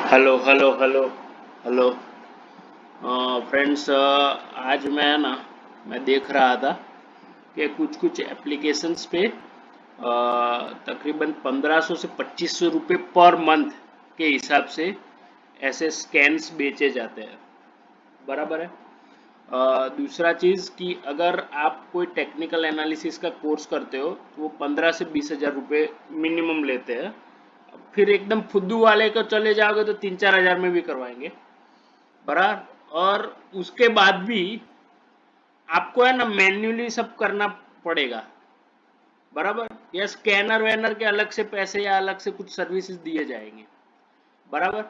Hello hello hello hello. Friends, आज मैं देख रहा था कि कुछ कुछ एप्लीकेशंस पे तकरीबन 1500 से 2500 रुपये पर मंथ के हिसाब से ऐसे स्कैन्स बेचे जाते हैं। बराबर है। दूसरा चीज़ कि अगर आप कोई टेक्निकल एनालिसिस का कोर्स करते हो तो वो 15 से 20 हज़ार रुपये मिनिमम लेते हैं। फिर एकदम फुद्दू वाले को चले जाओगे तो 3-4 हज़ार में भी करवाएंगे। बराबर। और उसके बाद भी आपको है ना मैन्युअली सब करना पड़ेगा। बराबर। या स्कैनर वैनर के अलग से पैसे या अलग से कुछ सर्विसेज दिए जाएंगे। बराबर।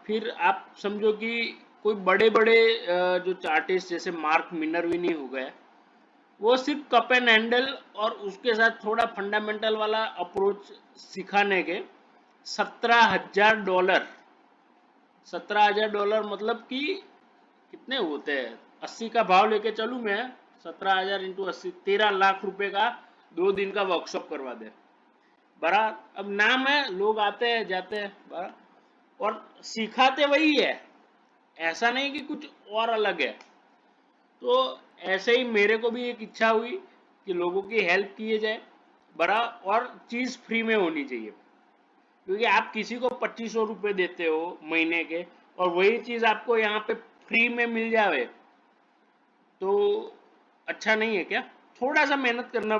फिर आप समझो कि कोई बड़े बड़े जो चार्टिस्ट जैसे मार्क मिनरविनी हो गए, वो सिर्फ कप एंड हैंडल और उसके साथ थोड़ा फंडामेंटल वाला अप्रोच सिखाने के $17,000, $17,000 मतलब कि कितने होते हैं, 80 का भाव लेके चलूं मैं। 17,000 इंटू 80, 13 लाख रुपए का 2 दिन का वर्कशॉप करवा दे। बड़ा। अब नाम है, लोग आते हैं जाते हैं। बड़ा। और सिखाते वही है, ऐसा नहीं कि कुछ और अलग है। तो ऐसे ही मेरे को भी एक इच्छा हुई कि लोगों की हेल्प किए जाए। बड़ा। और चीज फ्री में होनी चाहिए, क्योंकि आप किसी को 2500 रुपये देते हो महीने के और वही चीज आपको यहाँ पे फ्री में मिल जाए तो अच्छा नहीं है क्या? थोड़ा सा मेहनत करना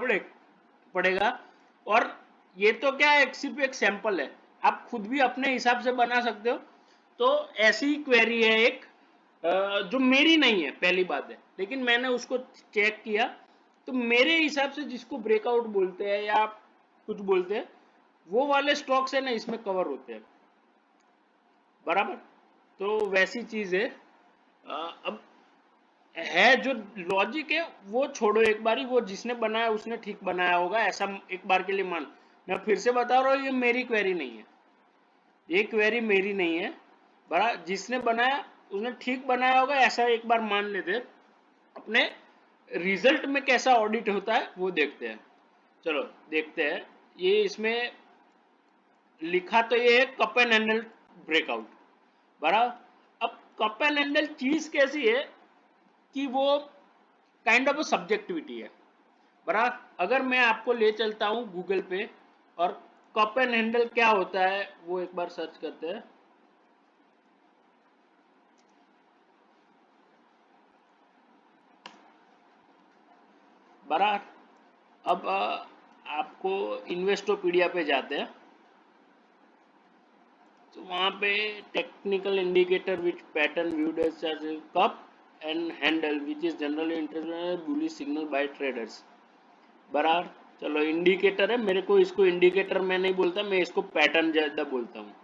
पड़ेगा। और ये तो क्या है, सिर्फ एक सैंपल है, आप खुद भी अपने हिसाब से बना सकते हो। तो ऐसी क्वेरी है एक, जो मेरी नहीं है, पहली बात है, लेकिन मैंने उसको चेक किया। तो मेरे हिसाब से जिसको ब्रेकआउट बोलते हैं या कुछ बोलते हैं, वो वाले स्टॉक्स है ना इसमें कवर होते हैं। बराबर। तो वैसी चीज है। अब है जो लॉजिक है वो छोड़ो, एक बारी वो जिसने बनाया उसने ठीक बनाया होगा, ऐसा एक बार के लिए मान। मैं फिर से बता रहा हूँ, ये मेरी क्वेरी नहीं है, ये क्वेरी मेरी नहीं है। बड़ा, जिसने बनाया उसने ठीक बनाया होगा, ऐसा एक बार मान लेते। अपने रिजल्ट में कैसा ऑडिट होता है वो देखते हैं। चलो देखते हैं। ये इसमें लिखा तो ये है कप एंड हैंडल ब्रेकआउट। बड़ा। अब कप एंड हैंडल चीज कैसी है कि वो काइंड ऑफ सब्जेक्टिविटी है। बराबर। अगर मैं आपको ले चलता हूं गूगल पे और कप एंड हैंडल क्या होता है वो एक बार सर्च करते हैं। बराबर। अब आपको इन्वेस्टोपीडिया पे जाते हैं तो वहां पे technical indicator which pattern viewed as cup and handle which is generally interpreted bullish signal by traders. बराबर। चलो इंडिकेटर है, मेरे को इसको इंडिकेटर मैं नहीं बोलता, मैं इसको पैटर्न ज्यादा बोलता हूँ।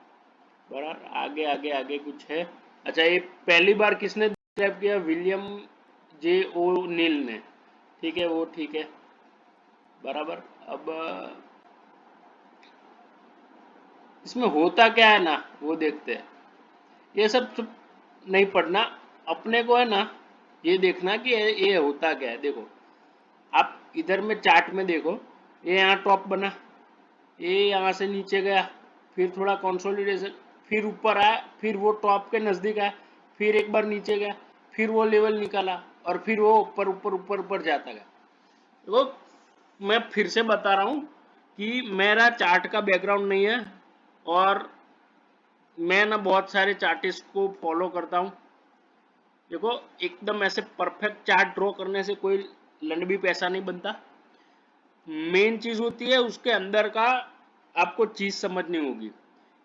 बराबर। आगे आगे आगे कुछ है। अच्छा, ये पहली बार किसने डिस्क्राइब किया? विलियम जे ओ नील ने। ठीक है, वो ठीक है। बराबर। अब इसमें होता क्या है ना वो देखते हैं। ये सब नहीं पढ़ना, अपने को है ना ये देखना कि ये होता क्या है। देखो, आप इधर में चार्ट में देखो, ये यहाँ टॉप बना, ये यहाँ से नीचे गया, फिर थोड़ा कंसोलिडेशन, फिर ऊपर आया, फिर वो टॉप के नजदीक आया, फिर एक बार नीचे गया, फिर वो लेवल निकाला और फिर वो ऊपर ऊपर ऊपर ऊपर जाता गया। तो मैं फिर से बता रहा हूँ कि मेरा चार्ट का बैकग्राउंड नहीं है और मैं ना बहुत सारे चार्टिस्ट को फॉलो करता हूँ। देखो, एकदम ऐसे परफेक्ट चार्ट ड्रॉ करने से कोई लंड भी पैसा नहीं बनता। मेन चीज होती है उसके अंदर का, आपको चीज समझनी होगी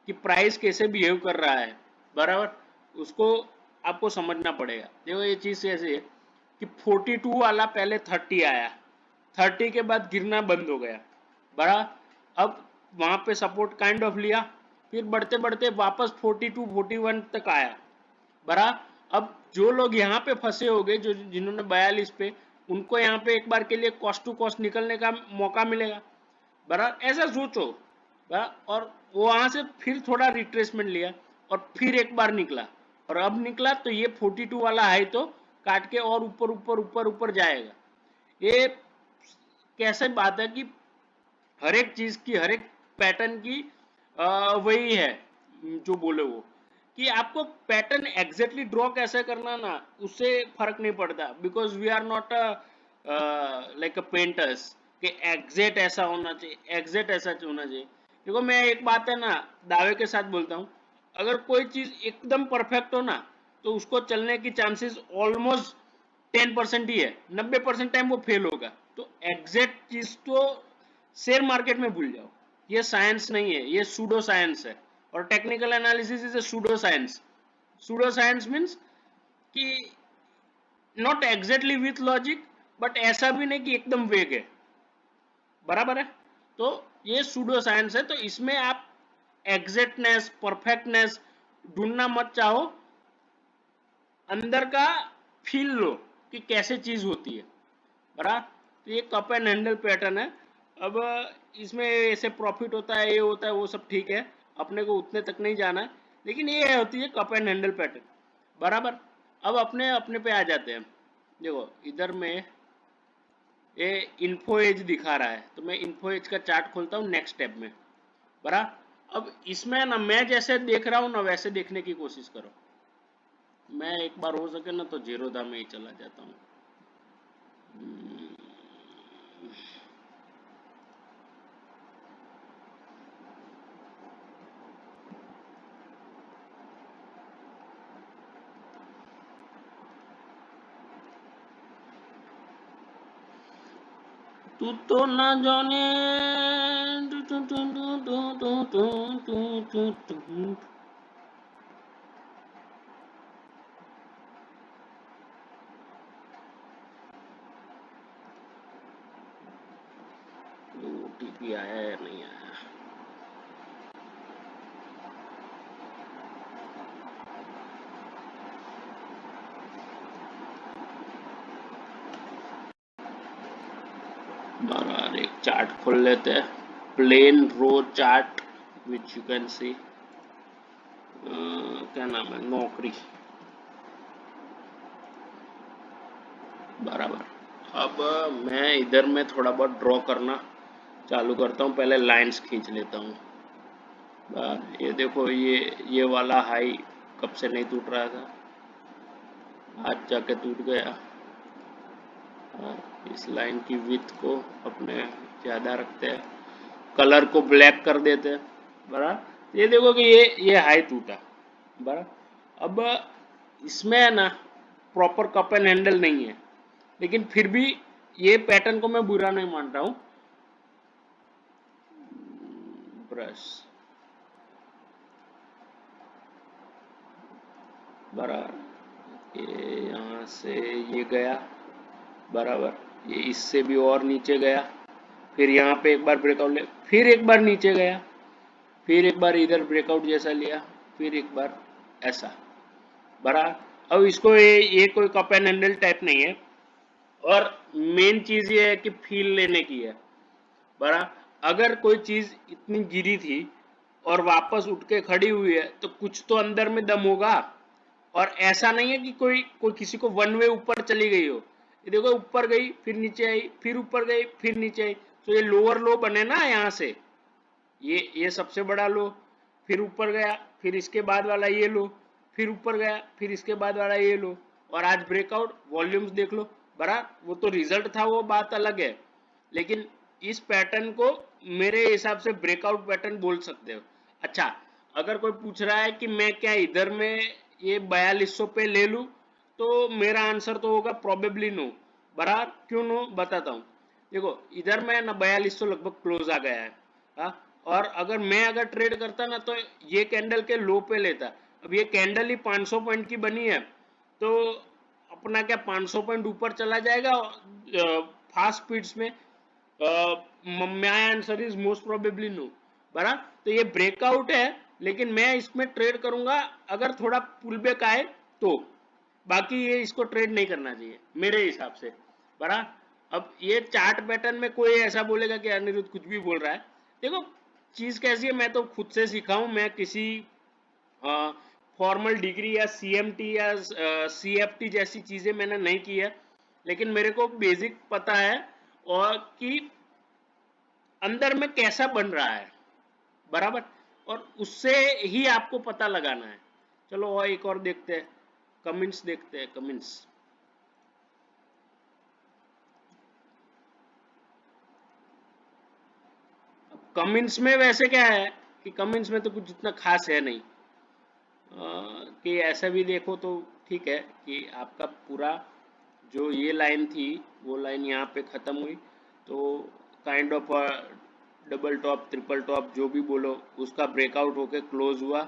कि प्राइस कैसे बिहेव कर रहा है। बराबर। उसको आपको समझना पड़ेगा। देखो, ये चीज ऐसे है कि 42 वाला पहले 30 आया, 30 के बाद गिरना बंद हो गया। बड़ा। अब वहां पे सपोर्ट काइंड ऑफ लिया, फिर बढ़ते बढ़ते वापस 42 41 तक आया। बरा। अब जो लोग यहाँ पे फंसे हो गए, जो जिन्होंने 42 पे, उनको यहाँ पे एक बार के लिए कॉस्ट टू कॉस्ट निकलने का मौका मिलेगा। बरा, ऐसा सोचो। बरा। और वो वहां से फिर थोड़ा रिट्रेसमेंट लिया और फिर एक बार निकला, और अब निकला तो ये 42 वाला हाई तो काट के और ऊपर ऊपर ऊपर ऊपर जाएगा। ये कैसे बात है कि हर एक चीज की, हर एक पैटर्न की वही है, जो बोले वो, कि आपको पैटर्न एग्जैक्टली ड्रॉ कैसे करना ना, उससे फर्क नहीं पड़ता, because we are not like a painters कि एग्जैक्ट ऐसा होना चाहिए, एग्जैक्ट ऐसा होना चाहिए। देखो मैं एक बात है ना दावे के साथ बोलता हूँ, अगर कोई चीज एकदम परफेक्ट हो ना तो उसको चलने की चांसेस ऑलमोस्ट 10% ही है, 90% टाइम वो फेल होगा। तो एग्जैक्ट चीज तो शेयर मार्केट में भूल जाओ, ये साइंस नहीं है, ये सूडो साइंस है। और technical analysis is a pseudo science. Pseudo science means कि not exactly with logic, but ऐसा भी नहीं कि एकदम वेग है, बराबर है। तो ये सूडो साइंस है, तो इसमें आप एग्जैक्टनेस परफेक्टनेस ढूंढना मत चाहो, अंदर का फील लो कि कैसे चीज होती है, बराबर। तो ये कप एंड हैंडल पैटर्न है। अब इसमें ऐसे प्रॉफिट होता है, ये होता है, वो सब ठीक है, अपने को उतने तक नहीं जाना है, लेकिन ये होती है कप एंड हैंडल पैटर्न, बराबर। अब अपने अपने पे आ जाते हैं। देखो इधर में ये इन्फो एज दिखा रहा है, तो मैं इन्फो एज का चार्ट खोलता हूँ नेक्स्ट टैब में, बराबर। अब इसमें ना मैं जैसे देख रहा हूँ ना वैसे देखने की कोशिश करो। मैं एक बार हो सके ना तो जीरोधा में ही चला जाता हूँ। तू तो ना जाने ओटीपी आया या नहीं आया। बार एक चार्ट खोल लेते हैं, plain raw chart which you can see, क्या नाम है, नौकरी, बराबर। अब मैं इधर में थोड़ा बहुत ड्रॉ करना चालू करता हूँ, पहले लाइंस खींच लेता हूँ। ये देखो ये वाला हाई कब से नहीं टूट रहा था, आज जाके टूट गया। इस लाइन की विड्थ को अपने ज़्यादा रखते हैं, कलर को ब्लैक कर देते हैं, बराबर। ये देखो कि ये हाई टूटा, बराबर। अब इसमें है ना प्रॉपर कप एंड हैंडल नहीं है, लेकिन फिर भी ये पैटर्न को मैं बुरा नहीं मान रहा हूँ। ब्रश, बराबर, ये यहाँ से ये गया, बराबर, ये इससे भी और नीचे गया, फिर यहाँ पे एक बार ब्रेकआउट ले, फिर एक बार नीचे गया, फिर एक बार इधर ब्रेकआउट जैसा लिया, फिर एक बार ऐसा, बराबर। अब इसको ये कोई कप एंड हैंडल टाइप नहीं है, और मेन चीज ये है कि फील लेने की है, बराबर। अगर कोई चीज इतनी गिरी थी और वापस उठ के खड़ी हुई है तो कुछ तो अंदर में दम होगा, और ऐसा नहीं है कि कोई कोई किसी को वन वे ऊपर चली गई हो। ये देखो ऊपर गई फिर नीचे आई, फिर ऊपर गई फिर नीचे आई, तो ये लोअर लो बने ना यहाँ से, ये सबसे बड़ा लो, फिर ऊपर गया, फिर इसके बाद वाला ये लो, फिर ऊपर गया, फिर इसके बाद वाला ये लो, और आज ब्रेकआउट वॉल्यूम्स देख लो, बराबर। वो तो रिजल्ट था, वो बात अलग है, लेकिन इस पैटर्न को मेरे हिसाब से ब्रेकआउट पैटर्न बोल सकते हो। अच्छा, अगर कोई पूछ रहा है कि मैं क्या इधर में ये 4200 पे ले लूं, तो मेरा आंसर तो होगा प्रोबेबली नो, बराबर। क्यों नो बताता हूँ। देखो इधर में ना 4200 लगभग क्लोज आ गया है, हाँ। और अगर ट्रेड करता ना तो ये कैंडल के लो पे लेता। अब ये कैंडल ही 500 पॉइंट की बनी है, तो अपना क्या 500 पॉइंट ऊपर चला जाएगा फास्ट स्पीड्स में? My answer is most probably no, बराबर। तो ये ब्रेकआउट है, लेकिन मैं इसमें ट्रेड करूंगा अगर थोड़ा पुल बैक आए तो, बाकी ये इसको ट्रेड नहीं करना चाहिए मेरे हिसाब से, बराबर। अब ये चार्ट पैटर्न में कोई ऐसा बोलेगा कि अनिरुद्ध कुछ भी बोल रहा है। देखो चीज कैसी है, मैं तो खुद से सीखा हूं, मैं किसी फॉर्मल डिग्री या सीएमटी या सीएफटी जैसी चीजें मैंने नहीं की है, लेकिन मेरे को बेसिक पता है और कि अंदर में कैसा बन रहा है, बराबर। और उससे ही आपको पता लगाना है। चलो और एक और देखते हैं, कमिंस देखते हैं, कमिंस। कमिंस में वैसे क्या है कि कमिंस में तो कुछ इतना खास है नहीं, कि ऐसा भी देखो तो ठीक है कि आपका पूरा जो ये लाइन थी वो लाइन यहाँ पे ख़त्म हुई, तो kind of double top triple top जो भी बोलो उसका ब्रेकआउट होके क्लोज हुआ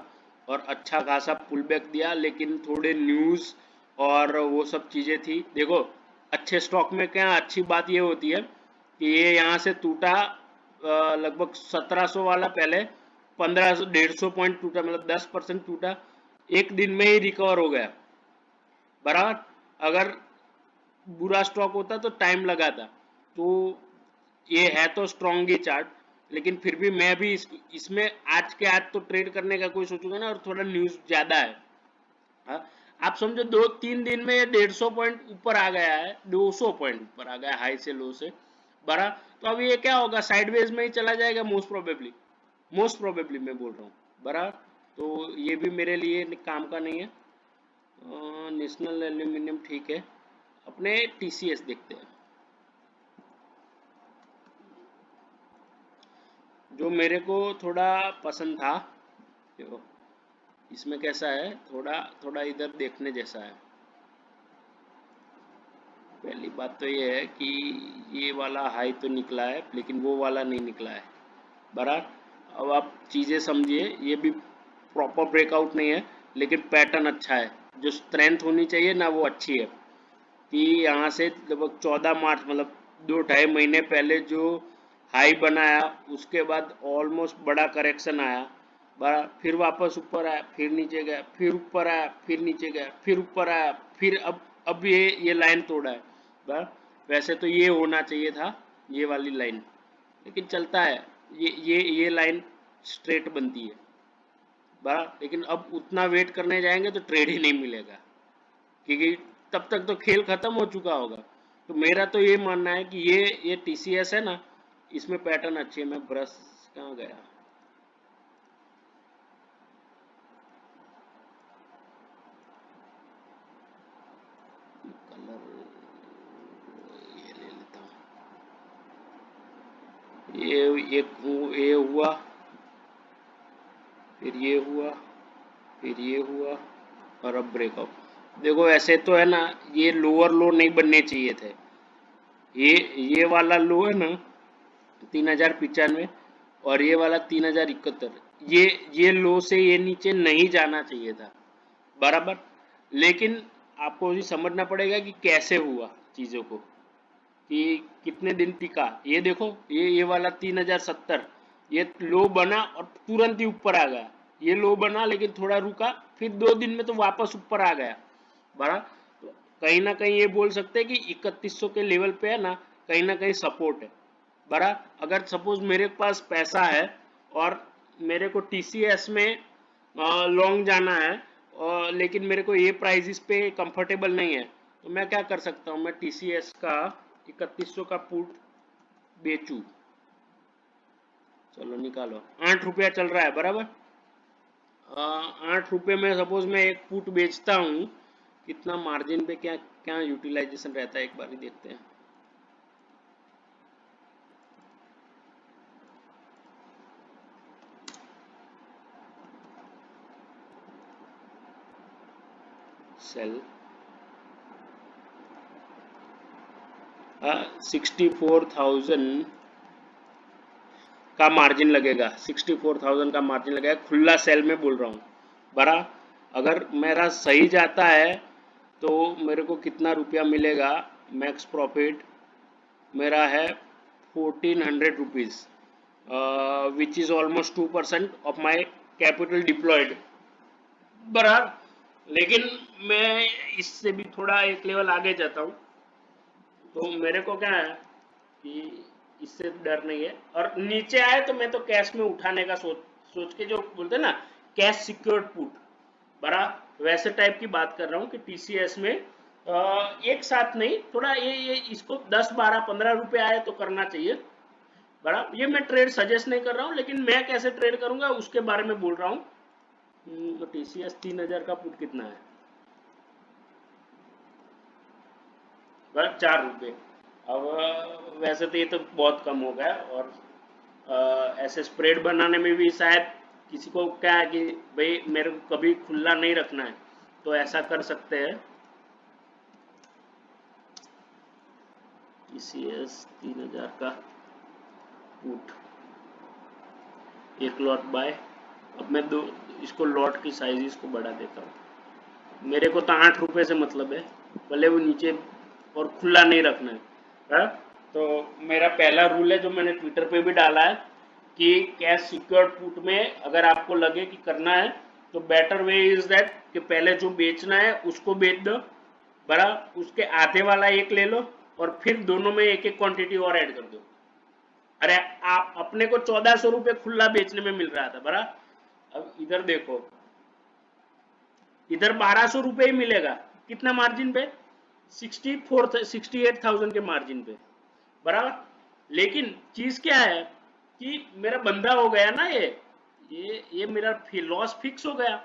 और अच्छा खासा पुल बैक दिया, लेकिन थोड़े न्यूज़ और वो सब चीज़ें थी। देखो अच्छे स्टॉक में क्या अच्छी बात ये होती है कि ये यहाँ से टूटा, लगभग 1700 वाला पहले 1500 150 पॉइंट टूटा, मतलब 10% टूटा, एक दिन में ही रिकवर हो गया। बराबर, अगर बुरा स्टॉक होता तो टाइम लगा था। तो ये है तो स्ट्रॉन्ग ही चार्ट, लेकिन फिर भी मैं भी इसमें आज के आज तो ट्रेड करने का कोई सोचूंगा ना, और थोड़ा न्यूज ज्यादा है। हाँ? आप समझो 2-3 दिन में 150 पॉइंट ऊपर आ गया है, 200 पॉइंट ऊपर आ गया हाई से लो से। बड़ा, तो अब ये क्या होगा, साइडवेज में ही चला जाएगा मोस्ट प्रोबेबली, मोस्ट प्रोबेबली मैं बोल रहा हूँ। बड़ा, तो ये भी मेरे लिए काम का नहीं है। नेशनल एल्यूमिनियम ठीक है, अपने टीसीएस देखते हैं जो मेरे को थोड़ा पसंद था। देखो इसमें कैसा है, थोड़ा थोड़ा इधर देखने जैसा है। पहली बात तो ये है कि ये वाला हाई तो निकला है लेकिन वो वाला नहीं निकला है। बराबर, अब आप चीज़ें समझिए, ये भी प्रॉपर ब्रेकआउट नहीं है लेकिन पैटर्न अच्छा है, जो स्ट्रेंथ होनी चाहिए ना वो अच्छी है। कि यहाँ से लगभग 14 मार्च, मतलब 2-2.5 महीने पहले जो हाई बनाया उसके बाद ऑलमोस्ट बड़ा करेक्शन आया, बड़ा, फिर वापस ऊपर आया, फिर नीचे गया, फिर ऊपर आया, फिर नीचे गया, फिर ऊपर आया, फिर अब ये लाइन तोड़ा है। बड़ा, वैसे तो ये होना चाहिए था, ये वाली लाइन, लेकिन चलता है, ये लाइन स्ट्रेट बनती है। बड़ा, लेकिन अब उतना वेट करने जाएंगे तो ट्रेड ही नहीं मिलेगा, क्योंकि तब तक तो खेल खत्म हो चुका होगा। तो मेरा तो ये मानना है कि ये टीसीएस है ना, इसमें पैटर्न अच्छी है। मैं ब्रश कहाँ गया, कलर ये ले लेता हूँ। ये हुआ, फिर ये हुआ, फिर ये हुआ, और अब ब्रेकआउट। देखो ऐसे तो है ना, ये लोअर लो नहीं बनने चाहिए थे। ये वाला लो है ना 3095, और ये वाला 3071, ये लो से ये नीचे नहीं जाना चाहिए था। बराबर, लेकिन आपको भी समझना पड़ेगा कि कैसे हुआ चीज़ों को, कि कितने दिन टिका। ये देखो ये वाला 3070, ये लो बना और तुरंत ही ऊपर आ गया। ये लो बना लेकिन थोड़ा रुका, फिर 2 दिन में तो वापस ऊपर आ गया। बड़ा, तो कहीं ना कहीं ये बोल सकते हैं कि 3100 के लेवल पे है ना, कहीं ना कहीं सपोर्ट है। बड़ा, अगर सपोज मेरे पास पैसा है और मेरे को टीसीएस में लॉन्ग जाना है, और लेकिन मेरे को ये प्राइजेस पे कंफर्टेबल नहीं है, तो मैं क्या कर सकता हूँ, मैं टीसीएस का 3100 का पुट बेचू। चलो निकालो, 8 रुपया चल रहा है। बराबर, 8 रुपये में सपोज मैं एक पुट बेचता हूँ, कितना मार्जिन पे क्या क्या यूटिलाइजेशन रहता है एक बार ही देखते हैं। सेल 64,000 का मार्जिन लगेगा, 64,000 का मार्जिन लगेगा, खुला सेल में बोल रहा हूँ। बड़ा, अगर मेरा सही जाता है तो मेरे को कितना रुपया मिलेगा, मैक्स प्रॉफिट मेरा है 1400 rupees, which is almost 2% of my capital deployed. बराबर, लेकिन मैं इससे भी थोड़ा एक लेवल आगे जाता हूँ, तो मेरे को क्या है कि इससे डर नहीं है, और नीचे आए तो मैं तो कैश में उठाने का सोच सोच के, जो बोलते हैं ना कैश सिक्योर्ड पुट, बड़ा वैसे टाइप की बात कर रहा हूँ कि टीसीएस में एक साथ नहीं, थोड़ा ये इसको 10 12 15 रुपए आए तो करना चाहिए। बराबर। ये मैं ट्रेड सजेस्ट नहीं कर रहा हूँ, लेकिन मैं कैसे ट्रेड करूंगा उसके बारे में बोल रहा हूँ। तो टीसीएस 3000 का पुट कितना है, बस 4 रुपये। अब वैसे तो ये तो बहुत कम हो गया, और ऐसे स्प्रेड बनाने में भी शायद किसी को क्या है कि भाई मेरे को कभी खुला नहीं रखना है, तो ऐसा कर सकते हैं। टीसीएस 3000 का पुट, एक लॉट बाय। अब मैं दो इसको लॉट की साइज इसको बढ़ा देता हूँ। मेरे को तो 8 रुपये से मतलब है, भले वो नीचे, और खुला नहीं रखना है, हाँ? तो मेरा पहला रूल है जो मैंने ट्विटर पे भी डाला है कि कैश सिक्योर्ड पुट में अगर आपको लगे कि करना है, तो बेटर वे इज दैट कि पहले जो बेचना है उसको बेच दो, बड़ा उसके आधे वाला एक ले लो, और फिर दोनों में एक एक क्वांटिटी और ऐड कर दो। अरे आप अपने को 1400 रुपये खुला बेचने में मिल रहा था, बड़ा अब इधर देखो, इधर 1200 रुपये ही मिलेगा। कितना मार्जिन पे, 68,000 के मार्जिन पे, बराबर। लेकिन चीज क्या है कि मेरा बंदा हो गया ना, ये मेरा लॉस फिक्स हो गया।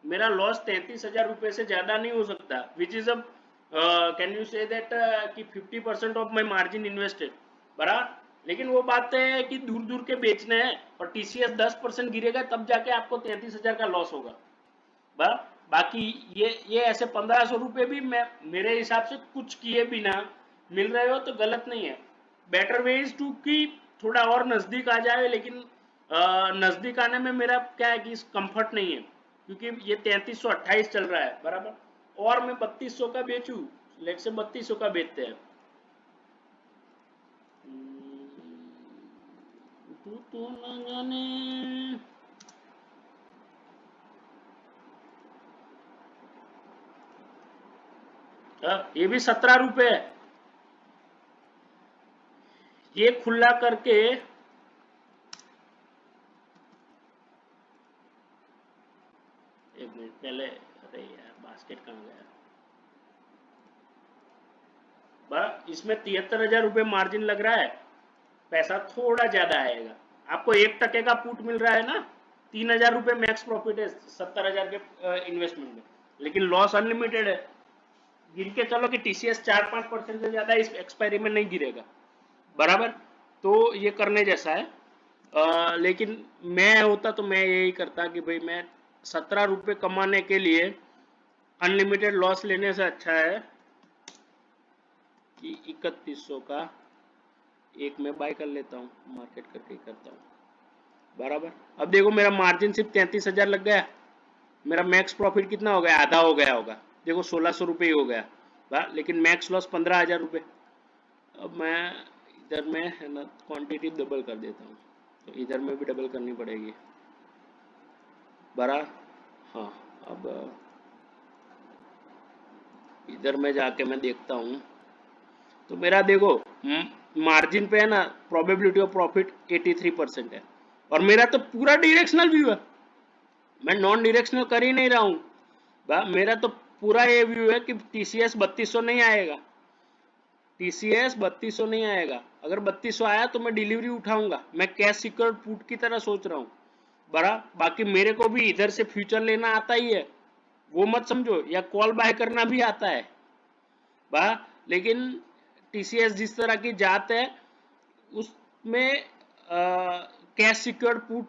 मेरा लॉस 33,000 रुपये से ज्यादा नहीं हो सकता, विच इज अब कैन यू से दैट कि 50% ऑफ माई मार्जिन इन्वेस्टेड, बराबर। लेकिन वो बात है कि दूर दूर के बेचने हैं, और टीसीएस 10% गिरेगा तब जाके आपको 33,000 का लॉस होगा, बराबर। बाकी ये ऐसे 1500 रुपये भी मैं मेरे हिसाब से कुछ किए बिना मिल रहे हो तो गलत नहीं है। बेटर वे इज टू कि थोड़ा और नजदीक आ जाए, लेकिन नजदीक आने में मेरा क्या है कि कंफर्ट नहीं है, क्योंकि ये 3328 चल रहा है, बराबर। और मैं 3200 का बेचू, लेट से 3200 का बेचते हैं। तू न जाने, ये भी 17 रुपये है। ये खुला करके, एक मिनट पहले, अरे यार बास्केट कहाँ गया, बस इसमें 73,000 रुपये मार्जिन लग रहा है, पैसा थोड़ा ज्यादा आएगा। आपको 1% का पुट मिल रहा है ना, 3,000 रुपये मैक्स प्रॉफिट है 70,000 के इन्वेस्टमेंट में, लेकिन लॉस अनलिमिटेड है। गिन के चलो कि टीसीएस 4-5% से ज्यादा इस एक्सपायरी में नहीं गिरेगा, बराबर। तो ये करने जैसा है। लेकिन मैं होता तो मैं यही करता कि भाई मैं 17 रुपये कमाने के लिए अनलिमिटेड लॉस लेने से अच्छा है कि 3100 का एक में बाय कर लेता हूँ, मार्केट करके करता हूँ, बराबर। अब देखो मेरा मार्जिन सिर्फ 33,000 लग गया, मेरा मैक्स प्रॉफिट कितना हो गया, आधा हो गया होगा, देखो 1600 रुपये ही हो गया, लेकिन मैक्स लॉस 15,000 रुपये। अब मैं इधर में है ना क्वांटिटी डबल कर देता हूँ, तो इधर में भी डबल करनी पड़ेगी, बरा। हाँ, अब इधर में जाके मैं देखता हूँ, तो मेरा देखो मार्जिन पे है ना प्रोबेबिलिटी ऑफ प्रॉफिट 83% है, और मेरा तो पूरा डायरेक्शनल व्यू है, मैं नॉन डायरेक्शनल कर ही नहीं रहा हूँ। मेरा तो पूरा ये व्यू है कि टीसीएस 3200 नहीं आएगा, टीसीएस 3200 नहीं आएगा। अगर 3200 आया तो मैं डिलीवरी उठाऊंगा, मैं कैश सिक्योर्ड पुट की तरह सोच रहा हूँ, बड़ा। बाकी मेरे को भी इधर से फ्यूचर लेना आता ही है, वो मत समझो, या कॉल बाय करना भी आता है, बा। लेकिन टीसीएस जिस तरह की जात है उसमें कैश सिक्योर्ड पुट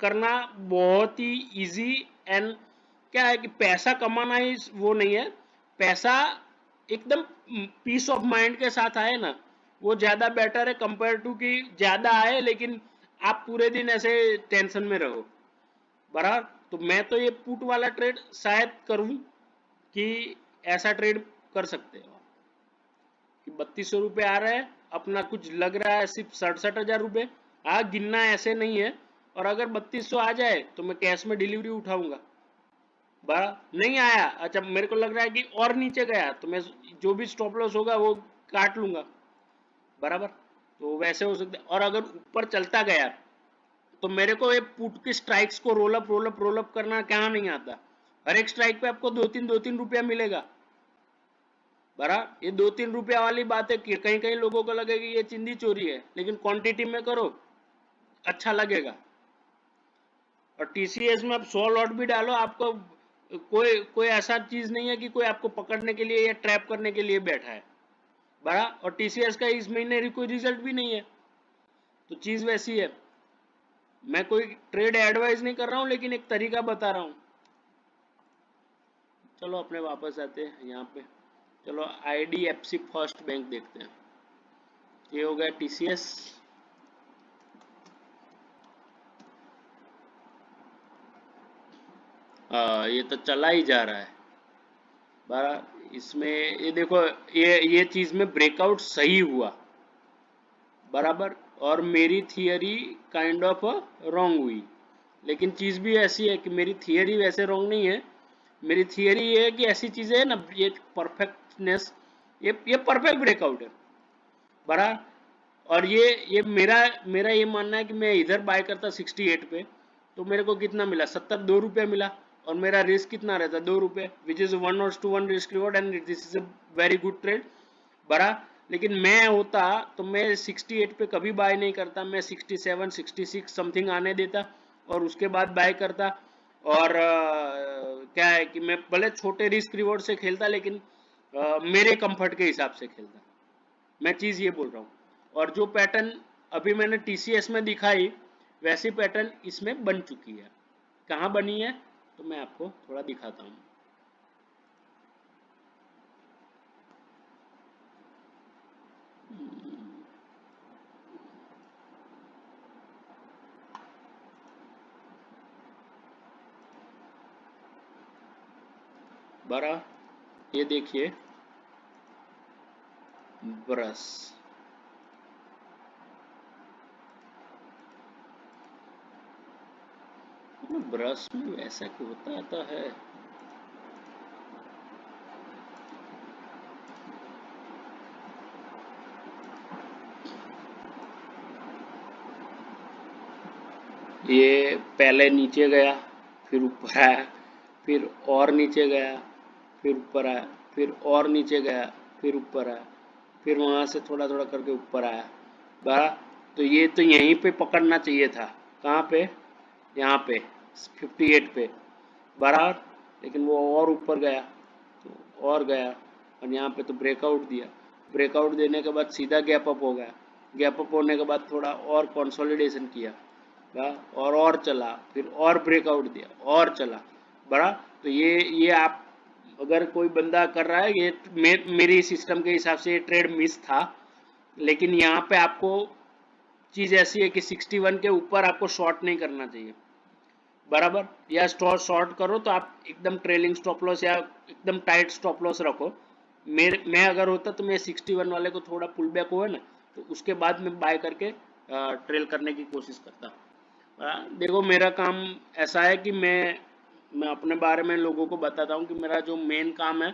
करना बहुत ही इजी, एंड क्या है कि पैसा कमाना ही वो नहीं है, पैसा एकदम पीस ऑफ माइंड के साथ आए ना, वो ज्यादा बेटर है कंपेयर टू कि ज्यादा आए लेकिन आप पूरे दिन ऐसे टेंशन में रहो, बराबर। तो मैं तो ये पुट वाला ट्रेड शायद करूं कि ऐसा ट्रेड कर सकते हो कि 3200 रुपये आ रहा है, अपना कुछ लग रहा है सिर्फ 67,000 रुपये, हाँ गिनना ऐसे नहीं है। और अगर 3200 आ जाए तो मैं कैश में डिलीवरी उठाऊंगा, बड़ा। नहीं आया, अच्छा मेरे को लग रहा है कि और नीचे गया, तो मैं जो भी स्टॉप लॉस होगा वो काट लूंगा, बराबर। तो वैसे हो सकता है। और अगर ऊपर चलता गया तो मेरे को ये पुट की स्ट्राइक्स को रोल अप करना क्या नहीं आता, हर एक स्ट्राइक पे आपको 2-3 रुपया मिलेगा, बराबर। ये 2-3 रुपया वाली बात है कि कहीं कहीं लोगों को लगेगी ये चिंदी चोरी है, लेकिन क्वांटिटी में करो अच्छा लगेगा। और टीसीएस में आप 100 लॉट भी डालो, आपको कोई कोई ऐसा चीज नहीं है कि कोई आपको पकड़ने के लिए या ट्रैप करने के लिए बैठा है बड़ा। और टीसीएस का इस महीने कोई रिजल्ट भी नहीं है, तो चीज वैसी है। मैं कोई ट्रेड एडवाइस नहीं कर रहा हूँ, लेकिन एक तरीका बता रहा हूँ। चलो अपने वापस आते हैं यहाँ पे। चलो आईडीएफसी फर्स्ट बैंक देखते हैं। ये हो गया टीसीएस। ये तो चला ही जा रहा है बड़ा। इसमें ये देखो, ये चीज में ब्रेकआउट सही हुआ बराबर, और मेरी थियरी काइंड ऑफ रॉन्ग हुई। लेकिन चीज भी ऐसी है कि मेरी थियरी वैसे रॉन्ग नहीं है। मेरी थियरी ये है कि ऐसी चीजें है ना, ये परफेक्टनेस, ये परफेक्ट ब्रेकआउट है बड़ा। और ये मेरा मेरा ये मानना है कि मैं इधर बाय करता 68 पे, तो मेरे को कितना मिला, 72 रुपये मिला। और मेरा रिस्क कितना रहता, 2 रुपये, which is 1:1 risk reward, and this is a very good trade बड़ा। लेकिन मैं होता तो मैं 68 पे कभी बाय नहीं करता, मैं 67 66 समथिंग आने देता और उसके बाद बाय करता। और क्या है कि मैं भले छोटे रिस्क रिवॉर्ड से खेलता, लेकिन मेरे कंफर्ट के हिसाब से खेलता। मैं चीज ये बोल रहा हूँ। और जो पैटर्न अभी मैंने टीसीएस में दिखाई, वैसी पैटर्न इसमें बन चुकी है। कहाँ बनी है तो मैं आपको थोड़ा दिखाता हूँ। बड़ा, ये देखिए ब्रश, ब्रश में वैसा क्यों होता आता है। ये पहले नीचे गया, फिर ऊपर आया, फिर और नीचे गया, फिर ऊपर आया, फिर और नीचे गया, फिर ऊपर आया, फिर वहां से थोड़ा थोड़ा करके ऊपर आया बड़ा। तो ये तो यहीं पे पकड़ना चाहिए था। कहाँ पे, यहाँ पे 58 पे बराबर। लेकिन वो और ऊपर गया, तो और गया, और यहाँ पे तो ब्रेकआउट दिया। ब्रेकआउट देने के बाद सीधा गैप अप हो गया। गैप अप होने के बाद थोड़ा और कंसोलिडेशन किया और चला, फिर और ब्रेकआउट दिया और चला बड़ा। तो ये आप अगर कोई बंदा कर रहा है, ये मेरी सिस्टम के हिसाब से ये ट्रेड मिस था। लेकिन यहाँ पे आपको चीज ऐसी है कि 61 के ऊपर आपको शॉर्ट नहीं करना चाहिए बराबर। या शॉर्ट करो तो आप एकदम ट्रेलिंग स्टॉप लॉस या एकदम टाइट स्टॉप लॉस रखो। मैं अगर होता तो मैं 61 वाले को थोड़ा पुल बैक हुआ ना, तो उसके बाद मैं बाय करके ट्रेल करने की कोशिश करता। देखो मेरा काम ऐसा है कि मैं अपने बारे में लोगों को बताता हूँ कि मेरा जो मेन काम है,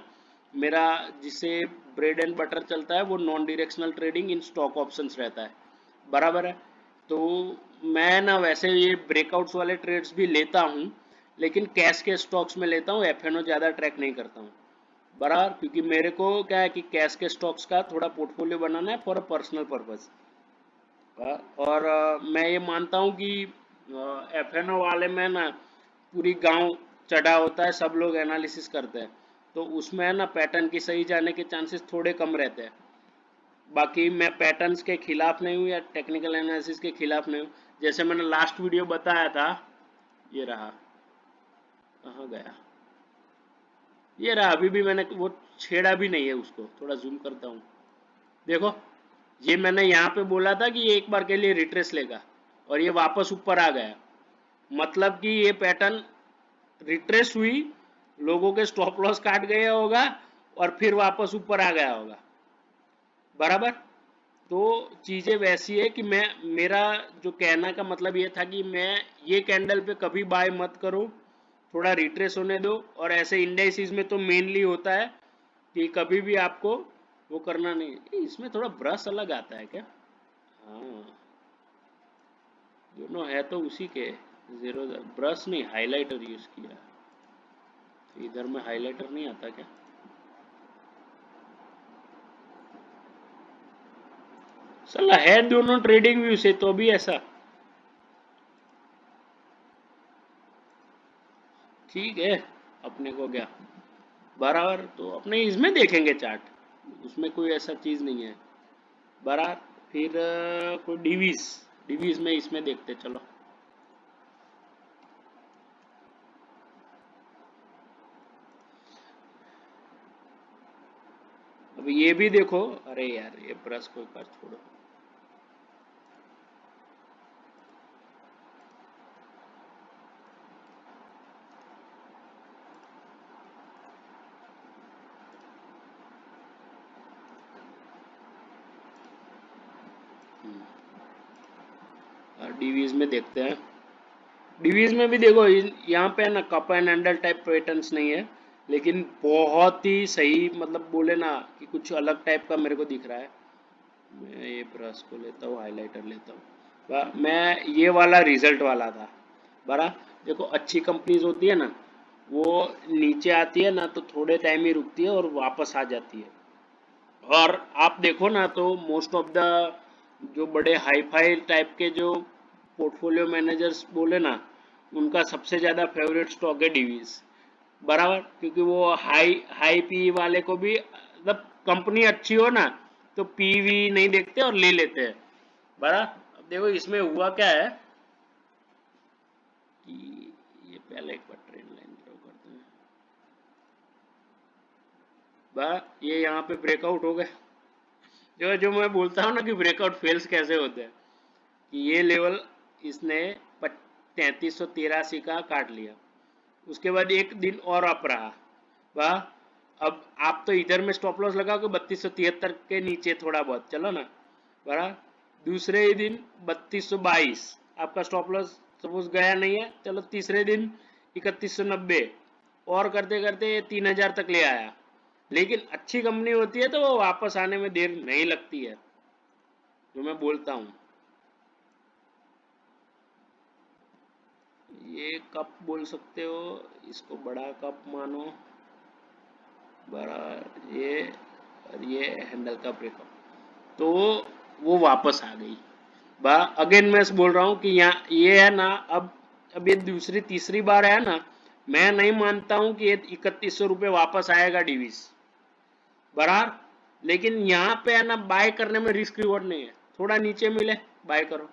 मेरा जिसे ब्रेड एंड बटर चलता है, वो non directional trading in stock options रहता है बराबर है। तो मैं ना वैसे ये ब्रेकआउट्स वाले ट्रेड्स भी लेता हूँ, लेकिन कैश के स्टॉक्स में लेता हूँ, एफएनओ ज़्यादा ट्रैक नहीं करता हूँ बराबर। क्योंकि मेरे को क्या है कि कैश के स्टॉक्स का थोड़ा पोर्टफोलियो बनाना है फॉर अ पर्सनल पर्पज। और मैं ये मानता हूँ कि एफएनओ वाले में ना पूरी गांव चढ़ा होता है, सब लोग एनालिसिस करते हैं, तो उसमें ना पैटर्न की सही जाने के चांसेस थोड़े कम रहते हैं। बाकी मैं पैटर्न्स के खिलाफ नहीं हूँ या टेक्निकल एनालिसिस के खिलाफ नहीं हूँ। जैसे मैंने लास्ट वीडियो बताया था, ये रहा, कहाँ गया, ये रहा। अभी भी मैंने वो छेड़ा भी नहीं है उसको, थोड़ा जूम करता हूँ। देखो, ये मैंने यहाँ पे बोला था कि ये एक बार के लिए रिट्रेस लेगा, और ये वापस ऊपर आ गया। मतलब कि ये पैटर्न रिट्रेस हुई, लोगों के स्टॉप लॉस काट गया होगा, और फिर वापस ऊपर आ गया होगा बराबर। तो चीजें वैसी है कि मैं, मेरा जो कहना का मतलब ये था कि मैं ये कैंडल पे कभी बाय मत करो, थोड़ा रिट्रेस होने दो। और ऐसे इंडेक्सिस में तो मेनली होता है कि कभी भी आपको वो करना नहीं है। इसमें थोड़ा ब्रश अलग आता है क्या, हाँ दोनों है तो उसी के। जीरो ब्रश नहीं, हाइलाइटर यूज किया। तो इधर में हाइलाइटर नहीं आता क्या, साला है दोनों ट्रेडिंग व्यू से तो भी ऐसा ठीक है। अपने को क्या बराबर, तो अपने इसमें देखेंगे चार्ट, उसमें कोई ऐसा चीज नहीं है बराबर। फिर कोई डिवीज, डिवीज में इसमें देखते चलो। अब ये भी देखो, अरे यार ये ब्रश को एक बार छोड़ो। डिवीज में देखते हैं। डिवीज में भी देखो यहाँ पे ना cup and handle type patterns नहीं है, लेकिन बहुत ही सही, मतलब बोले ना कि कुछ अलग टाइप का मेरे को दिख रहा है। मैं ये ब्रश को लेता हूँ, हाइलाइटर लेता हूँ। मैं ये वाला रिजल्ट वाला था बरा। देखो अच्छी कंपनीज होती है ना, वो नीचे आती है ना तो थोड़े टाइम ही रुकती है और वापस आ जाती है। और आप देखो ना तो मोस्ट ऑफ द जो बड़े हाई फाई टाइप के जो पोर्टफोलियो मैनेजर्स बोले ना, उनका सबसे ज्यादा फेवरेट स्टॉक है डिवीज बराबर, क्योंकि वो हाई हाई पी वाले को भी, मतलब कंपनी अच्छी हो ना तो पीवी नहीं देखते और ले लेते हैं बराबर। अब देखो इसमें हुआ क्या है कि ये पहले एक बार ट्रेंड लाइन ड्रॉ करते हैं ये यहाँ पे ब्रेकआउट हो गए। जो जो मैं बोलता हूँ ना कि ब्रेकआउट फेल्स कैसे होते हैं, कि ये लेवल इसने 3383 का काट लिया, उसके बाद एक दिन और अप रहा वाह। अब आप तो इधर में स्टॉप लॉस लगाओगे 3273 के नीचे थोड़ा बहुत चलो ना बड़ा। दूसरे ही दिन 3222 आपका स्टॉप लॉस सपोज गया नहीं है, चलो तीसरे दिन 3190 और करते करते 3000 तक ले आया। लेकिन अच्छी कंपनी होती है तो वो वापस आने में देर नहीं लगती है, जो मैं बोलता हूँ। ये कप बोल सकते हो, इसको बड़ा कप मानो बड़ा, ये और ये हैंडल का ब्रेकअप, तो वो वापस आ गई बा। अगेन मैं बोल रहा हूँ कि यहाँ ये है ना, अब ये दूसरी तीसरी बार है ना, मैं नहीं मानता हूँ कि ये 3100 रुपये वापस आएगा डिवीज बराबर। लेकिन यहाँ पे है ना बाय करने में रिस्क रिवॉर्ड नहीं है, थोड़ा नीचे मिले बाय करो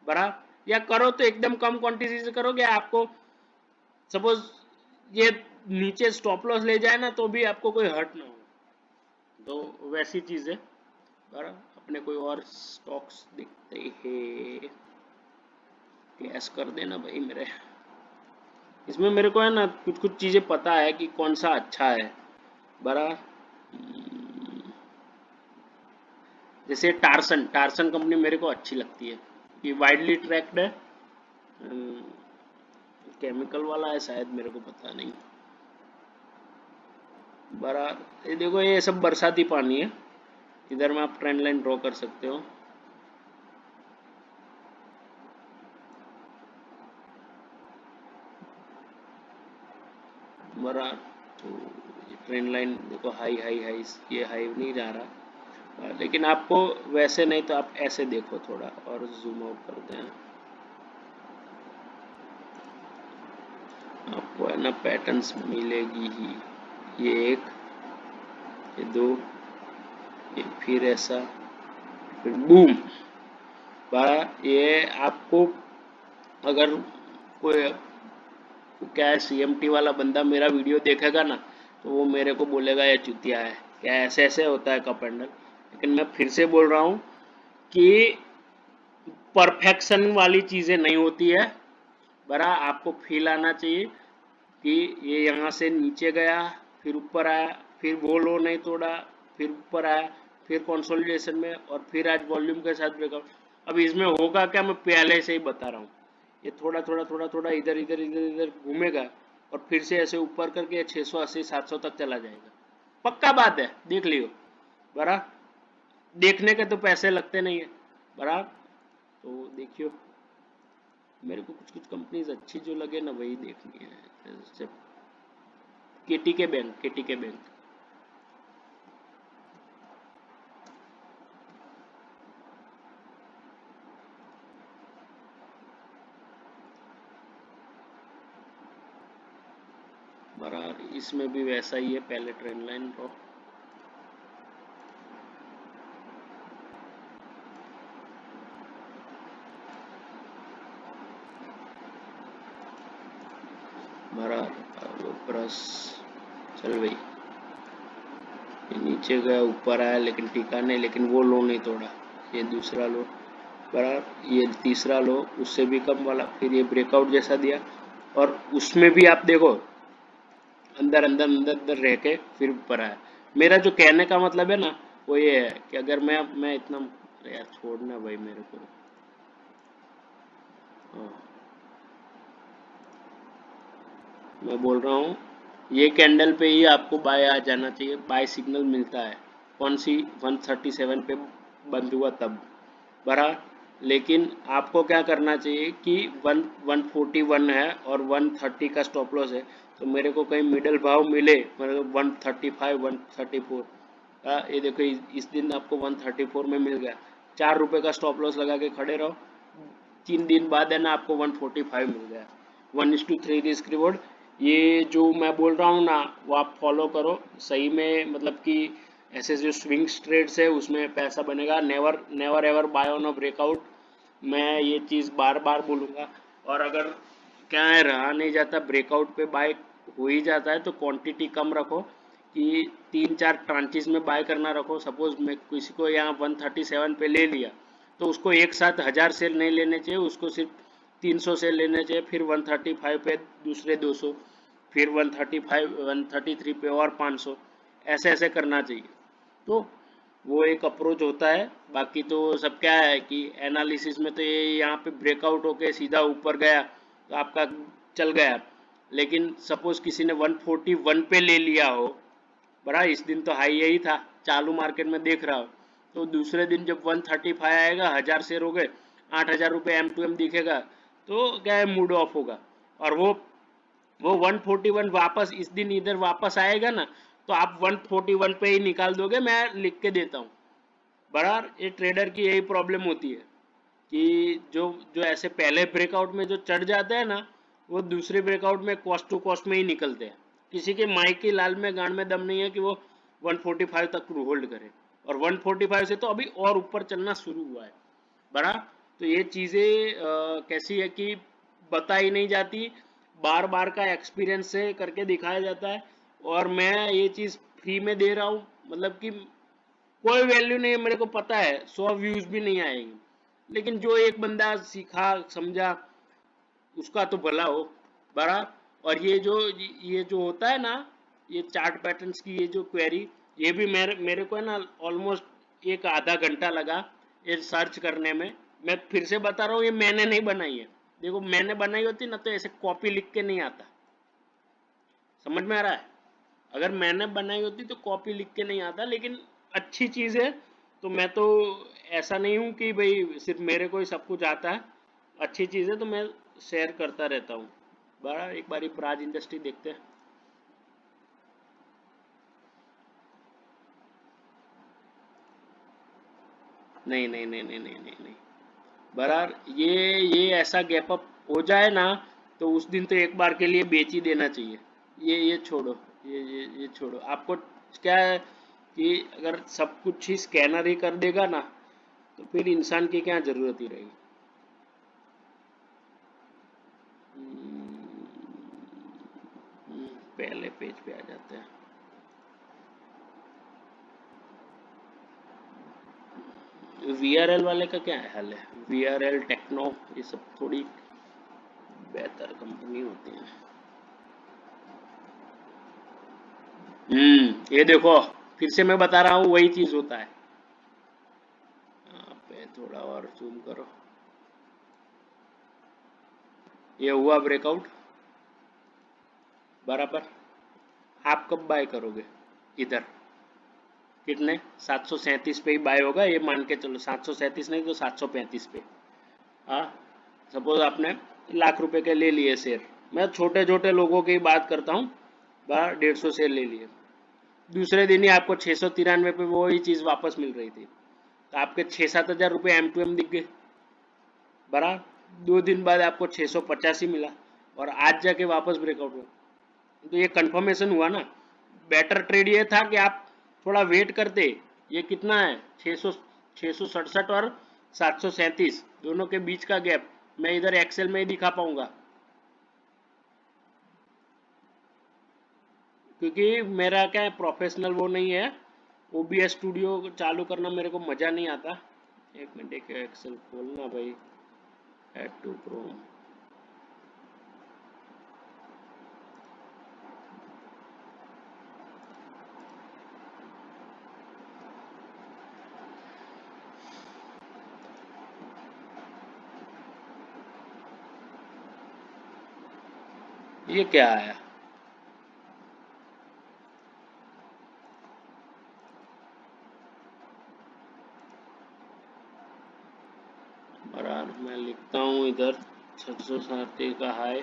बराबर, या करो तो एकदम कम क्वांटिटी से करोगे। आपको सपोज ये नीचे स्टॉप लॉस ले जाए ना तो भी आपको कोई हर्ट ना हो, तो वैसी चीज है बराबर। अपने कोई और स्टॉक्स दिखते हैं, क्लैश कर देना भाई मेरे। इसमें मेरे को है ना कुछ कुछ चीजें पता है कि कौन सा अच्छा है बराबर। जैसे टार्सन, टार्सन कंपनी मेरे को अच्छी लगती है, ये वाइडली ट्रैक्ड है, केमिकल वाला है शायद, मेरे को पता नहीं बराबर। ये देखो ये सब बरसाती पानी है, इधर में आप ट्रेंड लाइन ड्रॉ कर सकते हो बराबर। तो ये ट्रेंड लाइन देखो, हाई हाई हाई, ये हाई नहीं जा रहा, लेकिन आपको वैसे नहीं तो आप ऐसे देखो, थोड़ा और जूम आउट करते हैं, आपको है ना पैटर्न्स मिलेगी ही। ये एक, ये दो, ये फिर ऐसा, फिर बूम ये आपको, अगर कोई क्या है सीएमटी वाला बंदा मेरा वीडियो देखेगा ना तो वो मेरे को बोलेगा ये चुतिया है, क्या ऐसे ऐसे होता है कप हैंडल। लेकिन मैं फिर से बोल रहा हूँ कि परफेक्शन वाली चीजें नहीं होती है बरा। आपको फील आना चाहिए कि ये यहाँ से नीचे गया, फिर ऊपर आया, फिर वो लो नहीं तोड़ा, फिर ऊपर आया, फिर कंसोलिडेशन में, और फिर आज वॉल्यूम के साथ ब्रेकआउट। अब इसमें होगा क्या, मैं पहले से ही बता रहा हूँ, ये थोड़ा थोड़ा थोड़ा थोड़ा इधर इधर इधर इधर घूमेगा और फिर से ऐसे ऊपर करके 680 700 तक चला जाएगा। पक्का बात है, देख लियो बरा। देखने के तो पैसे लगते नहीं है बरा, तो देखियो। मेरे को कुछ कुछ कंपनीज अच्छी जो लगे ना वही देखनी है, जैसे केटीके बैंक, केटीके बैंक बराबर इसमें भी वैसा ही है, पहले ट्रेंड लाइन ड्रॉ, बराबर ब्रश, चल भाई ये नीचे गया ऊपर आया लेकिन टिका नहीं, लेकिन वो लो नहीं तोड़ा, ये दूसरा लो, बराबर ये तीसरा लो उससे भी कम वाला, फिर ये ब्रेकआउट जैसा दिया, और उसमें भी आप देखो अंदर अंदर अंदर अंदर रह के फिर ऊपर आया। मेरा जो कहने का मतलब है ना वो ये है कि अगर मैं इतना, अरे यार छोड़ना भाई मेरे को, हाँ, मैं बोल रहा हूँ ये कैंडल पे ही आपको बाय आ जाना चाहिए, बाय सिग्नल मिलता है, कौन सी 137 पे बंद हुआ तब, बरा, लेकिन आपको क्या करना चाहिए कि 141 है और 130 का स्टॉप लॉस है, तो मेरे को कहीं मिडल भाव मिले, मतलब 135 134, ये देखो इस दिन आपको 134 में मिल गया, 4 रुपए का स्टॉप लॉस लगा के खड़े रहो, 3 दिन बाद है ना आपको 145 मिल गया, 1:3 रिस्क रिवॉर्ड। ये जो मैं बोल रहा हूँ ना वो आप फॉलो करो सही में, मतलब कि ऐसे जो स्विंग ट्रेड्स है उसमें पैसा बनेगा, never never ever buy on a breakout, मैं ये चीज़ बार बार बोलूँगा। और अगर क्या है रहा नहीं जाता ब्रेकआउट पे बाय हो ही जाता है तो क्वांटिटी कम रखो, कि 3-4 ट्रांचेस में बाय करना रखो, सपोज मैं किसी को यहाँ 137 पे ले लिया तो उसको एक साथ 1000 सेल नहीं लेने चाहिए, उसको सिर्फ 300 सेल लेने चाहिए, फिर 135 पे दूसरे 200, फिर 135 133 पे और 500, ऐसे ऐसे करना चाहिए। तो वो एक अप्रोच होता है, बाकी तो सब क्या है कि एनालिसिस में तो ये यहाँ पे ब्रेकआउट होके सीधा ऊपर गया तो आपका चल गया, लेकिन सपोज किसी ने 141 पे ले लिया हो, बड़ा इस दिन तो हाई यही था, चालू मार्केट में देख रहा हो, तो दूसरे दिन जब 135 आएगा 1000 शेयर हो गए, 8000 रुपये M2M दिखेगा, तो क्या है मूड ऑफ होगा, और वो 141 वापस इस दिन इधर वापस आएगा ना तो आप 141 पे ही निकाल दोगे, मैं लिख के देता हूँ। बराबर ये ट्रेडर की यही प्रॉब्लम होती है कि जो जो ऐसे पहले ब्रेकआउट में जो चढ़ जाते हैं ना वो दूसरे ब्रेकआउट में कॉस्ट टू कॉस्ट में ही निकलते हैं, किसी के माई की लाल में गांड में दम नहीं है कि वो 145 तक होल्ड करे, और 145 से तो अभी और ऊपर चलना शुरू हुआ है, बड़ा। तो ये चीज़ें कैसी है कि बताई नहीं जाती, बार बार का एक्सपीरियंस से करके दिखाया जाता है, और मैं ये चीज़ फ्री में दे रहा हूँ, मतलब कि कोई वैल्यू नहीं है, मेरे को पता है 100 व्यूज भी नहीं आएंगे, लेकिन जो एक बंदा सीखा समझा उसका तो भला हो, बड़ा। और ये जो होता है ना ये चार्ट पैटर्न्स की ये जो क्वेरी, ये भी मेरे को है ना ऑलमोस्ट एक आधा घंटा लगा ये सर्च करने में, मैं फिर से बता रहा हूँ ये मैंने नहीं बनाई है, देखो मैंने बनाई होती ना तो ऐसे कॉपी लिख के नहीं आता, समझ में आ रहा है, अगर मैंने बनाई होती तो कॉपी लिख के नहीं आता, लेकिन अच्छी चीज़ है, तो मैं तो ऐसा नहीं हूँ कि भाई सिर्फ मेरे को ही सब कुछ आता है, अच्छी चीज़ है तो मैं शेयर करता रहता हूँ। बड़ा एक बारी प्राज इंडस्ट्री देखते हैं। नहीं नहीं नहीं नहीं नहीं नहीं नहीं, बराबर ये ऐसा गैप अप हो जाए ना तो उस दिन तो एक बार के लिए बेच ही देना चाहिए, ये छोड़ो, ये छोड़ो, आपको क्या है कि अगर सब कुछ ही स्कैनर ही कर देगा ना तो फिर इंसान की क्या जरूरत ही रहेगी। पहले पेज पे आ जाते हैं। VRL वाले का क्या हाल है, VRL टेक्नो ये सब थोड़ी बेहतर कंपनी होती है। ये देखो फिर से मैं बता रहा हूँ वही चीज होता है, यहाँ पे थोड़ा और जूम करो, ये हुआ ब्रेकआउट, बराबर, आप कब बाय करोगे इधर, कितने 737 पे ही बाय होगा, ये मान के चलो 737 नहीं तो 735 पे, हाँ, सपोज आपने लाख रुपए के ले लिए शेयर, मैं छोटे छोटे लोगों की बात करता हूँ, 150 शेयर ले लिए, दूसरे दिन ही आपको 693 पे वही चीज़ वापस मिल रही थी, तो आपके 6-7 हज़ार रुपये M2M दिख गए, बराबर 2 दिन बाद आपको 685 मिला, और आज जाके वापस ब्रेकआउट हुआ, तो ये कंफर्मेशन हुआ ना। बेटर ट्रेड ये था कि आप थोड़ा वेट करते। ये कितना है, 667 और 737 दोनों के बीच का गैप मैं इधर एक्सेल में ही दिखा पाऊंगा, क्योंकि मेरा क्या है, प्रोफेशनल वो नहीं है। ओबीएस स्टूडियो चालू करना मेरे को मजा नहीं आता। एक मिनट, एक एक्सेल खोलना भाई, ऐड टू क्रोम। ये क्या आया, बराबर मैं लिखता हूँ इधर 637 का हाई,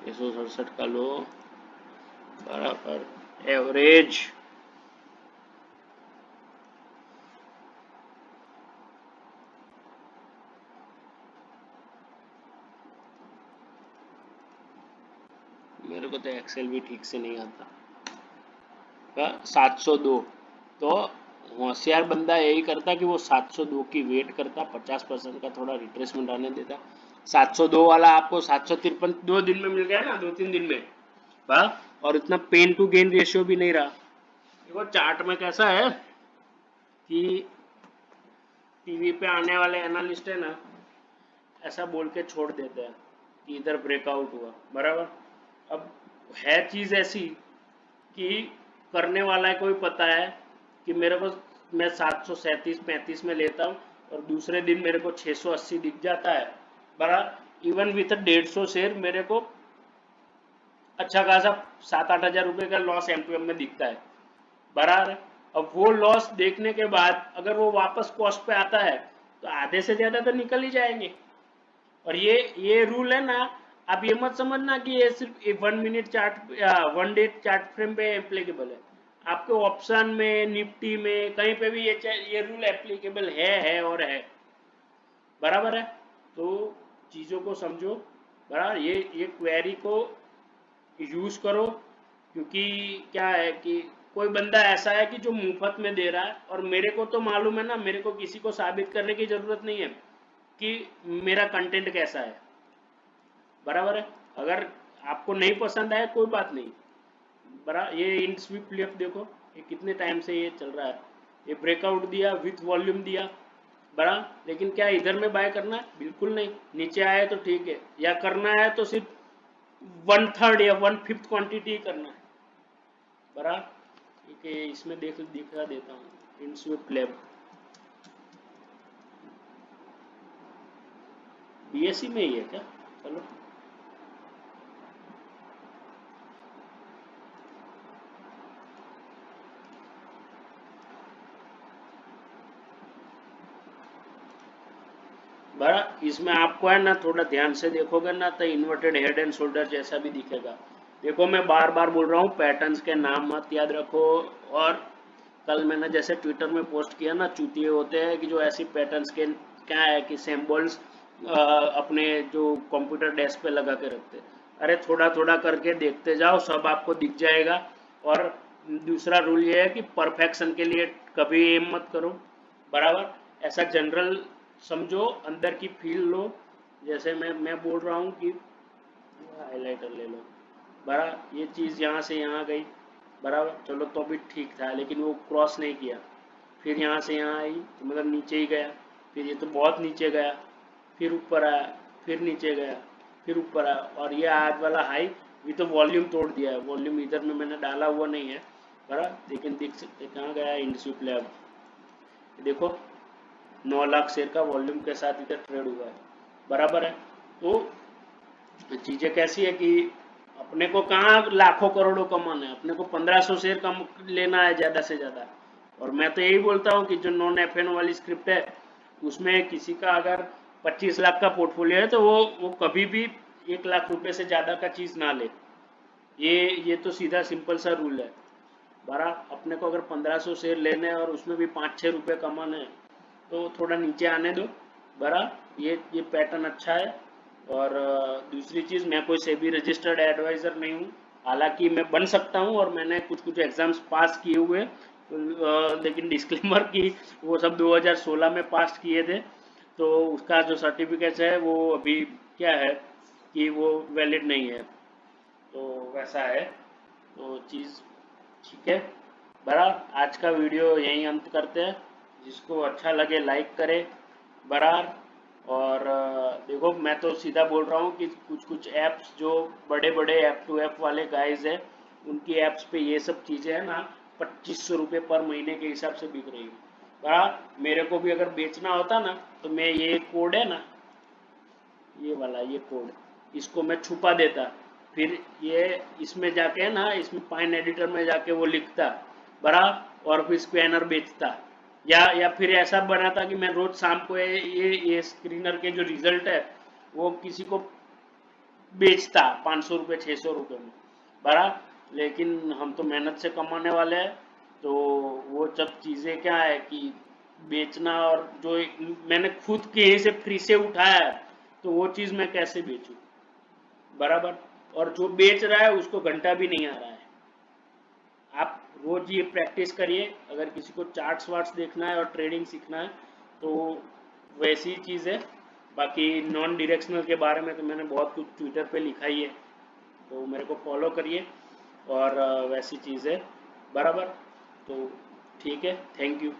667 का लो, बराबर एवरेज। मेरे को तो एक्सेल भी ठीक से नहीं आता। 702, तो होशियार बंदा यही करता कि वो 702 की वेट करता, 50% का थोड़ा रिट्रेसमेंट आने देता। 702 वाला आपको 753 2 दिन में मिल गया ना, 2-3 दिन में, वाह। और इतना पेन टू गेन रेशियो भी नहीं रहा। देखो चार्ट में कैसा है कि टीवी पे आने वाले एनालिस्ट है ना, ऐसा बोल के छोड़ देते हैं कि इधर ब्रेकआउट हुआ, बराबर। अब है चीज ऐसी कि करने वाला है कोई पता है कि मेरे को, मैं 737-35 में लेता हूँ और दूसरे दिन मेरे को 680 दिख जाता है, बड़ा। इवन विथ 150 शेयर मेरे को अच्छा खासा 7-8 हज़ार रुपये का लॉस एमटूएम में दिखता है, बराबर। अब वो लॉस देखने के बाद अगर वो वापस कॉस्ट पे आता है तो आधे से ज्यादा तो निकल ही जाएंगे। और ये रूल है ना, आप ये मत समझना कि ये सिर्फ 1 minute chart, 1 day chart frame पे एप्लीकेबल है। आपके ऑप्शन में, निफ्टी में, कहीं पे भी ये रूल एप्लीकेबल है और है, बराबर है। तो चीज़ों को समझो, बराबर। ये क्वेरी को यूज करो, क्योंकि क्या है कि कोई बंदा ऐसा है कि जो मुफ्त में दे रहा है, और मेरे को तो मालूम है ना, मेरे को किसी को साबित करने की जरूरत नहीं है कि मेरा कंटेंट कैसा है, बराबर है। अगर आपको नहीं पसंद आए कोई बात नहीं, बरा। ये इन स्वीप लेफ्ट देखो, ये कितने टाइम से ये चल रहा है, ये ब्रेकआउट दिया विथ वॉल्यूम दिया, बड़ा। लेकिन क्या इधर में बाय करना है, बिल्कुल नहीं। नीचे आया तो ठीक है, या करना है तो सिर्फ 1/3 या 1/5 क्वांटिटी करना है, बड़ा। ठीक है, इसमें दिखा देता हूँ, इन स्वीप लेफ्ट बीएससी में ही है क्या, चलो। बड़ा, इसमें आपको है ना थोड़ा ध्यान से देखोगे ना तो इन्वर्टेड हेड एंड शोल्डर जैसा भी दिखेगा। देखो मैं बार बार बोल रहा हूँ, पैटर्न्स के नाम मत याद रखो। और कल मैंने जैसे ट्विटर में पोस्ट किया ना, चूतिए होते हैं कि जो ऐसी पैटर्न्स के क्या है कि सिंबल्स अपने जो कंप्यूटर डेस्क पे लगा के रखते। अरे थोड़ा थोड़ा करके देखते जाओ, सब आपको दिख जाएगा। और दूसरा रूल ये है कि परफेक्शन के लिए कभी एम मत करो, बराबर। ऐसा जनरल समझो, अंदर की फील लो। जैसे मैं बोल रहा हूँ कि हाइलाइटर ले लो, बड़ा। ये चीज़ यहाँ से यहाँ गई, बराबर, चलो तो भी ठीक था, लेकिन वो क्रॉस नहीं किया। फिर यहाँ से यहाँ आई तो मतलब नीचे ही गया, फिर ये तो बहुत नीचे गया, फिर ऊपर आया, फिर नीचे गया, फिर ऊपर आया। और ये आज वाला हाई भी तो वॉल्यूम तोड़ दिया है। वॉल्यूम इधर में मैंने डाला हुआ नहीं है, बराबर, लेकिन देख सकते कहाँ गया इंडस्ट्री लैब। देखो 9 लाख शेयर का वॉल्यूम के साथ इधर ट्रेड हुआ है, बराबर है। तो चीजें कैसी है कि अपने को कहाँ लाखों करोड़ों कमाना है, अपने को 1500 शेयर कम लेना है ज्यादा से ज्यादा। और मैं तो यही बोलता हूँ कि जो नॉन एफ वाली स्क्रिप्ट है, उसमें किसी का अगर 25 लाख का पोर्टफोलियो है तो वो कभी भी 1 लाख रुपए से ज्यादा का चीज ना ले। ये तो सीधा सिंपल सा रूल है, बड़ा। अपने को अगर 1500 शेयर लेने हैं और उसमें भी 5-6 रुपए कमाने हैं तो थोड़ा नीचे आने दो, बड़ा। ये पैटर्न अच्छा है, और दूसरी चीज़, मैं कोई सेबी रजिस्टर्ड एडवाइज़र नहीं हूँ। हालांकि मैं बन सकता हूँ और मैंने कुछ कुछ एग्ज़ाम्स पास किए हुए, लेकिन डिस्क्लेमर कि वो सब 2016 में पास किए थे, तो उसका जो सर्टिफिकेट है वो अभी क्या है कि वो वैलिड नहीं है। तो वैसा है तो चीज़, ठीक है। बराबर, आज का वीडियो यहीं अंत करते हैं। जिसको अच्छा लगे लाइक करे। बराबर। और देखो, मैं तो सीधा बोल रहा हूँ कि कुछ कुछ ऐप्स जो बड़े बड़े ऐप टू ऐप वाले गाइज है, उनकी ऐप्स पे ये सब चीज़ें है ना 2500 रुपये पर महीने के हिसाब से बिक रही है। बराबर, मेरे को भी अगर बेचना होता ना, तो मैं ये कोड है ना, ये वाला ये कोड, इसको मैं छुपा देता, फिर ये इसमें जाके ना, इसमें पाइन एडिटर में जाके वो लिखता बड़ा, और फिर स्कैनर बेचता, या फिर ऐसा बनाता कि मैं रोज शाम को ये स्क्रीनर के जो रिजल्ट है वो किसी को बेचता 500 रुपये 600 रुपये में। बड़ा, लेकिन हम तो मेहनत से कमाने वाले हैं, तो वो सब चीज़ें क्या है कि बेचना, और जो मैंने खुद कहीं से फ्री से उठाया है, तो वो चीज़ मैं कैसे बेचूं। बराबर। और जो बेच रहा है उसको घंटा भी नहीं आ रहा है। आप रोज ये प्रैक्टिस करिए। अगर किसी को चार्ट्स वार्ट्स देखना है और ट्रेडिंग सीखना है तो वैसी ही चीज़ है। बाकी नॉन डायरेक्शनल के बारे में तो मैंने बहुत कुछ ट्विटर पे लिखा ही है, तो मेरे को फॉलो करिए। और वैसी चीज़ है। बराबर। तो ठीक है, थैंक यू।